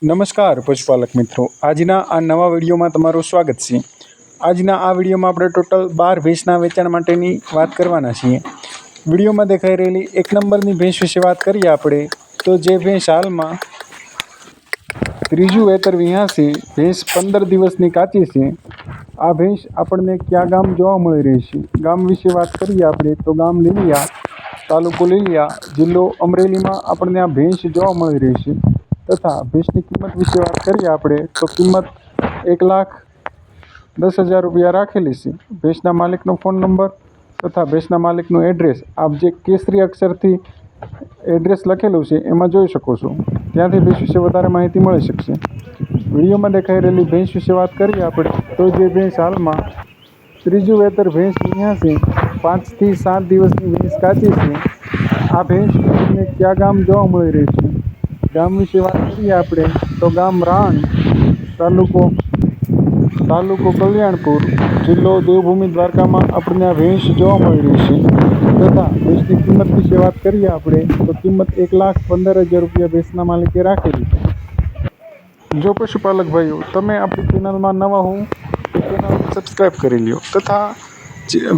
નમસ્કાર પશુપાલક મિત્રો, આજના આ નવા વિડીયોમાં તમારું સ્વાગત છે। આજના આ વિડીયોમાં આપણે ટોટલ 12 ભેંસના વેચાણ માટેની વાત કરવાના છીએ। વિડીયોમાં દેખાઈ રહેલી એક નંબરની ભેંસ વિશે વાત કરીએ આપણે તો જે ભેંસ હાલમાં ત્રીજું વેતર વિહાશે, ભેંસ 15 દિવસની કાચી છે। આ ભેંસ આપણને કયા ગામ જોવા મળી રહી છે? ગામ વિશે વાત કરીએ આપણે તો ગામ લીલિયા, તાલુકો લીલિયા, જિલ્લો અમરેલીમાં આપણને આ ભેંસ જોવા મળી રહી છે। તથા ભેંસની કિંમત વિશે વાત કરીએ આપણે તો કિંમત 1,10,000 રૂપિયા રાખેલી છે। ભેંસના માલિકનો ફોન નંબર તથા ભેંસના માલિકનું એડ્રેસ આપ જે કેસરી અક્ષરથી એડ્રેસ લખેલું છે એમાં જોઈ શકો છો, ત્યાંથી ભેંસ વિશે વધારે માહિતી મળી શકશે। વિડીયોમાં દેખાઈ રહેલી ભેંસ વિશે વાત કરીએ આપણે તો જે ભેંસ હાલમાં ત્રીજું વેતર ભેંસ વિહાશે, 5 થી 7 દિવસની ભેંસ કાચી છે। આ ભેંસ આપણને કયા ગામ જોવા મળી રહી છે? ગામ વિશે વાત કરીએ આપણે તો ગામ રાણ, તાલુકો કલ્યાણપુર, જિલ્લો દેવભૂમિ દ્વારકામાં આપણને આ ભેંસ જોવા મળી રહી છે। તથા ભેંસની કિંમત વિશે વાત કરીએ આપણે તો કિંમત 1,15,000 રૂપિયા ભેંસના માલિકે રાખેલી છે। જો પશુપાલક ભાઈઓ તમે આપણી ચેનલમાં નવા હો તો ચેનલને સબસ્ક્રાઈબ કરી લ્યો તથા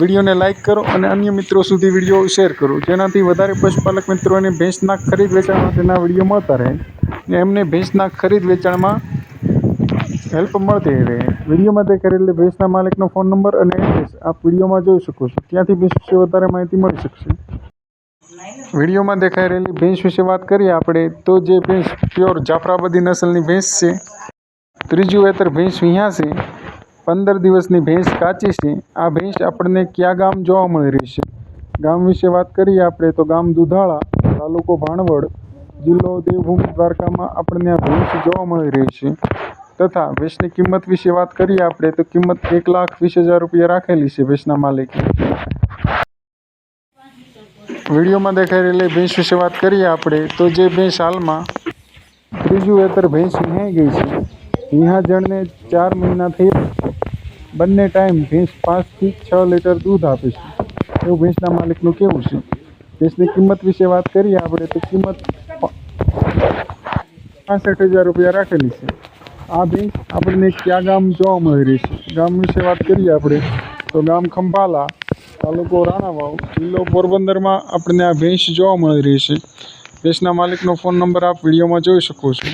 વિડીયોને લાઇક કરો અને અન્ય મિત્રો સુધી વિડીયો શેર કરો, જેનાથી વધારે પશુપાલક મિત્રોને ભેંસના ખરીદ વેચાણ માટેના વિડીયો મળતા રહે ને એમને ભેંસના ખરીદ વેચાણમાં હેલ્પ મળતી રહે। વિડીયોમાં દેખાડેલી ભેંસના માલિકનો ફોન નંબર અને એડ્રેસ આપ વિડીયોમાં જોઈ શકો છો, ત્યાંથી ભેંસ વિશે વધારે માહિતી મળી શકશે। વિડીયોમાં દેખાઈ રહેલી ભેંસ વિશે વાત કરીએ આપણે તો જે ભેંસ પ્યોર જાફરાબાદી નસલની ભેંસ છે, ત્રીજું વેતર ભેંસ વિહાશે, 15 દિવસની ભેંસ કાચી છે। આ ભેંસ આપણને કયા ગામ જોવા મળી રહી છે? ગામ વિશે વાત કરીએ આપણે તો ગામ દુધાળા, તાલુકો ભાણવડ, જિલ્લો દેવભૂમિ દ્વારકામાં આપણને આ ભેંસ જોવા મળી રહી છે। તથા ભેંસની કિંમત વિશે વાત કરીએ આપણે તો કિંમત 1,20,000 રૂપિયા રાખેલી છે ભેંસના માલિકે। વિડીયોમાં દેખાઈ રહેલી ભેંસ વિશે વાત કરીએ આપણે તો જે ભેંસ હાલમાં ત્રીજું વેતર ભેંસ વિહાઈ ગઈ છે, વિહાજણને 4 મહિના થઈ રહ્યા છે। બંને ટાઈમ ભેંસ 5 થી 6 લીટર દૂધ આપે છે એવું ભેંસના માલિકનું કહેવું છે। ભેંસની કિંમત વિશે વાત કરીએ આપણે તો કિંમત 65,000 રૂપિયા રાખેલી છે। આ ભેંસ આપણને કયા ગામ જોવા મળી રહી છે? ગામ વિશે વાત કરીએ આપણે તો ગામ ખંભાલા, તાલુકો રાણાવાવ, જિલ્લો પોરબંદરમાં આપણને આ ભેંસ જોવા મળી રહી છે। ભેંસના માલિકનો ફોન નંબર આપ વિડીયોમાં જોઈ શકો છો।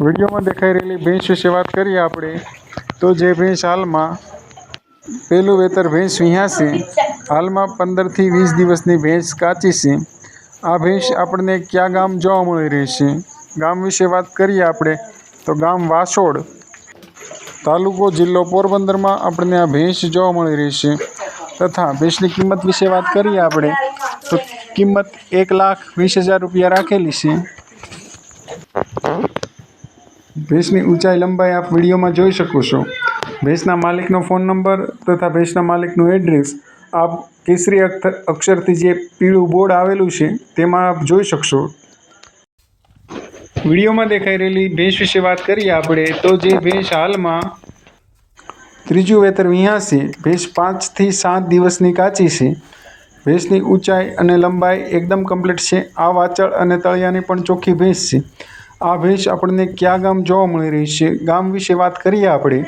વિડીયોમાં દેખાઈ રહેલી ભેંસ વિશે વાત કરીએ આપણે તો જે ભેંસ હાલમાં પહેલું વેતર ભેંસ વિહાશે, હાલમાં 15 થી 20 દિવસની ભેંસ કાચી છે। આ ભેંસ આપણને કયા ગામ જોવા મળી રહી છે? ગામ વિશે વાત કરીએ આપણે તો ગામ વાસોડ, તાલુકો જિલ્લો પોરબંદરમાં આપણને આ ભેંસ જોવા મળી રહી છે। તથા ભેંસની કિંમત વિશે વાત કરીએ આપણે તો કિંમત 1,20,000 રૂપિયા રાખેલી છે। ભેંસની ઊંચાઈ લંબાઈ આપ વિડીયોમાં જોઈ શકો છો। ભેંસના માલિકનો ફોન નંબર તથા ભેંસના માલિકનું એડ્રેસ આપ કેસરી અક્ષરથી જે પીળું બોર્ડ આવેલું છે તેમાં આપ જોઈ શકશો। વિડીયોમાં દેખાઈ રહેલી ભેંસ વિશે વાત કરીએ આપણે તો જે ભેંસ હાલમાં ત્રીજું વેતર વિહાશે, ભેંસ 5 થી 7 દિવસની કાચી છે। ભેંસની ઊંચાઈ અને લંબાઈ એકદમ કમ્પ્લીટ છે। આ વાચળ અને તળિયાની પણ ચોખ્ખી ભેંસ છે। આ ભેંસ આપણને કયા ગામ જોવા મળી રહી છે? ગામ વિશે વાત કરીએ આપણે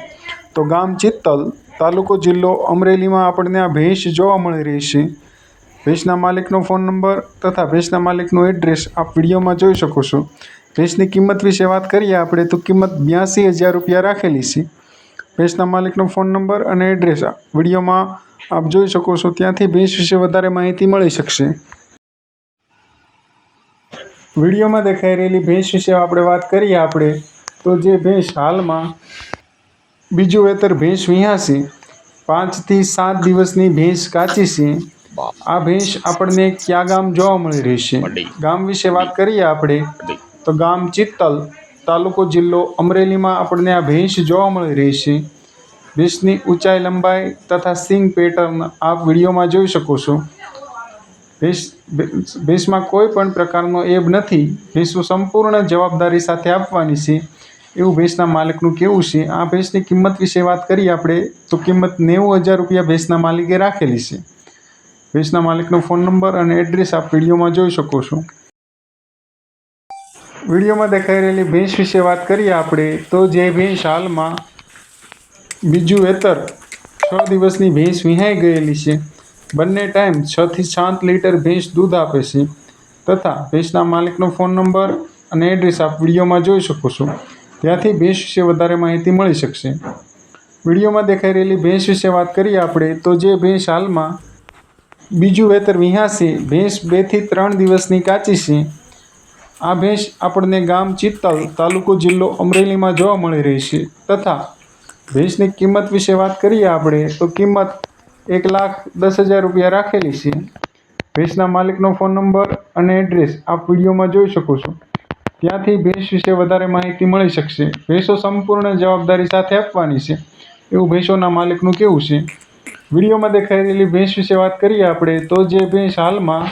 તો ગામ ચિત્તલ, તાલુકો જિલ્લો અમરેલીમાં આપણને આ ભેંસ જોવા મળી રહી છે। ભેંસના માલિકનો ફોન નંબર તથા ભેંસના માલિકનું એડ્રેસ આપ વિડીયોમાં જોઈ શકો છો। ભેંસની કિંમત વિશે વાત કરીએ આપણે તો કિંમત 82,000 રૂપિયા રાખેલી છે। ભેંસના માલિકનો ફોન નંબર અને એડ્રેસ વિડીયોમાં આપ જોઈ શકો છો, ત્યાંથી ભેંસ વિશે વધારે માહિતી મળી શકશે। વિડીયોમાં દેખાઈ રહેલી ભેંસ વિશે આપણે વાત કરીએ આપણે તો જે ભેંસ હાલમાં બીજું વેતર ભેંસ વિહાશે, 5 થી 7 દિવસની ભેંસ કાચી છે। આ ભેંસ આપણને કયા ગામ જોવા મળી રહી છે? ગામ વિશે વાત કરીએ આપણે તો ગામ ચિત્તલ, તાલુકો જિલ્લો અમરેલીમાં આપણને આ ભેંસ જોવા મળી રહી છે। ભેંસની ઊંચાઈ લંબાઈ તથા સિંગ પેટર્ન આપ વિડીયોમાં જોઈ શકો છો। ભેંસમાં કોઈ પણ પ્રકારનો એબ નથી, ભેંસો સંપૂર્ણ જવાબદારી સાથે આપવાની છે એવું ભેંસના માલિકનું કહેવું છે। આ ભેંસની કિંમત વિશે વાત કરીએ આપણે તો કિંમત 90,000 રૂપિયા ભેંસના માલિકે રાખેલી છે। ભેંસના માલિકનો ફોન નંબર અને એડ્રેસ આપ વિડીયોમાં જોઈ શકો છો। વિડીયોમાં દેખાઈ રહેલી ભેંસ વિશે વાત કરીએ આપણે તો જે ભેંસ હાલમાં બીજું વેતર 6 દિવસની ભેંસ વિહાઈ ગયેલી છે. બંને ટાઈમ 6 થી 7 લીટર ભેંસ દૂધ આપે છે તથા ભેંસના માલિકનો ફોન નંબર અને એડ્રેસ આપ વિડીયોમાં જોઈ શકો છો. ત્યાંથી ભેંસ વિશે વધારે માહિતી મળી શકશે. વિડીયોમાં દેખાઈ રહેલી ભેંસ વિશે વાત કરીએ આપણે તો જે ભેંસ હાલમાં બીજું વેતર વિહાશે, ભેંસ 2 થી 3 દિવસની કાચી છે. આ ભેંસ આપણને ગામ ચિત્તલ, તાલુકો જિલ્લો અમરેલીમાં જોવા મળી રહી છે તથા ભેંસની કિંમત વિશે વાત કરીએ આપણે તો કિંમત 1,10,000 રૂપિયા રાખેલી છે. ભેંસના માલિકનો ફોન નંબર અને એડ્રેસ આપ વિડીયોમાં જોઈ શકો છો. ત્યાંથી ભેંસ વિશે વધારે માહિતી મળી શકશે. ભેંસો સંપૂર્ણ જવાબદારી સાથે આપવાની છે એવું ભેંસોના માલિકનું કહેવું છે. વિડીયોમાં દેખાઈ રહેલી ભેંસ વિશે વાત કરીએ આપણે તો જે ભેંસ હાલમાં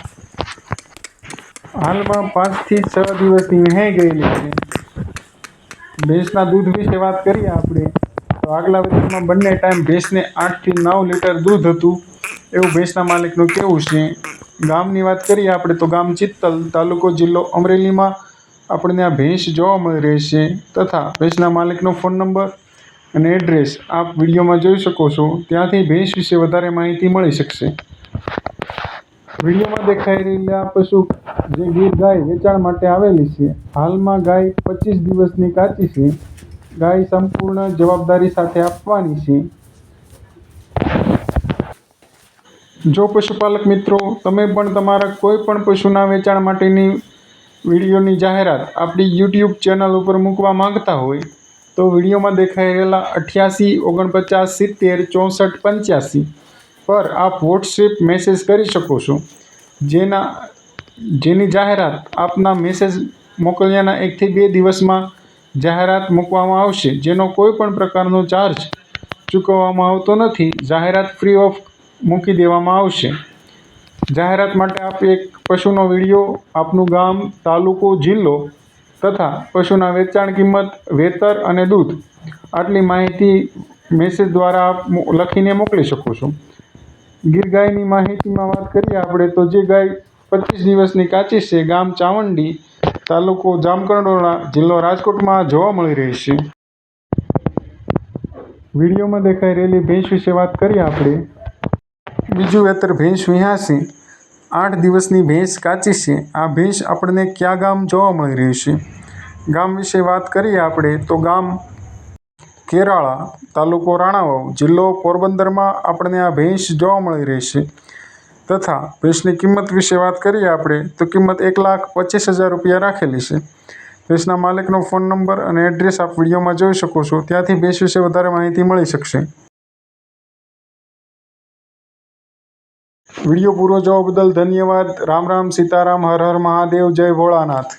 5 થી 6 દિવસની વિહાઈ ગયેલી છે. ભેંસના દૂધ વિશે વાત કરીએ આપણે તો આગલા વેતરમાં બંને ટાઈમ ભેંસને 8 થી 9 લીટર દૂધ હતું એવું ભેંસના માલિકનું કહેવું છે. ગામની વાત કરીએ આપણે તો ગામ ચિત્તલ, તાલુકો જિલ્લો અમરેલીમાં આપણને આ ભેંસ જોવા મળી રહી છે તથા ભેંસના માલિકનો ફોન નંબર અને એડ્રેસ આપ વિડીયોમાં જોઈ શકો છો. ત્યાંથી ભેંસ વિશે વધારે માહિતી મળી શકશે. વિડીયોમાં દેખાઈ રહેલી આ પશુ જે ગીર ગાય વેચાણ માટે આવેલી છે. હાલમાં ગાય 25 દિવસની કાચી છે. ગાય સંપૂર્ણ જવાબદારી સાથે આપવાની છે. જો પશુપાલક મિત્રો તમે પણ તમારા કોઈ પણ પશુના વેચાણ માટેની વિડીયોની જાહેરાત આપણી યુટ્યુબ ચેનલ ઉપર મૂકવા માંગતા હોય તો વિડીયોમાં દેખાઈ રહેલા 88 49 70 64 85 પર આપ વોટ્સએપ મેસેજ કરી શકો છો. જેની જાહેરાત આપના મેસેજ મોકલ્યાના 1 થી 2 દિવસમાં જાહેરાત મૂકવામાં આવશે. જેનો કોઈ પણ પ્રકારનો ચાર્જ ચૂકવવામાં આવતો નથી. જાહેરાત ફ્રી ઓફ મૂકી દેવામાં આવશે. જાહેરાત માટે આપ એક પશુનો વિડીયો, આપનું ગામ, તાલુકો, જિલ્લો તથા પશુના વેચાણ કિંમત, વેતર અને દૂધ આટલી માહિતી મેસેજ દ્વારા આપ લખીને મોકલી શકો છો. ગીર ગાયની માહિતીમાં વાત કરીએ આપણે તો જે ગાય 25 દિવસની કાચી છે. ગામ ચાવંડી, તાલુકો જામકંડોરણા, જિલ્લો રાજકોટમાં જોવા મળી રહી છે. વિડીયોમાં દેખાઈ રહેલી ભેંસ વિશે વાત કરીએ આપણે બીજું વેતર ભેંસ વિહાશે, 8 દિવસની ભેંસ કાચી છે. આ ભેંસ આપણને કયા ગામ જોવા મળી રહી છે? ગામ વિશે વાત કરીએ આપણે તો ગામ કેરાળા, તાલુકો રાણાવાવ, જિલ્લો પોરબંદરમાં આપણને આ ભેંસ જોવા મળી રહી છે તથા ભેંસની કિંમત વિશે વાત કરીએ આપણે તો કિંમત 1,25,000 રૂપિયા રાખેલી છે. ભેંસના માલિકનો ફોન નંબર અને એડ્રેસ આપ વિડીયોમાં જોઈ શકો છો. ત્યાંથી ભેંસ વિશે વધારે માહિતી મળી શકશે. વિડીયો પૂરો જોવા બદલ ધન્યવાદ. રામ રામ, સીતારામ, હર હર મહાદેવ, જય ભોળાનાથ.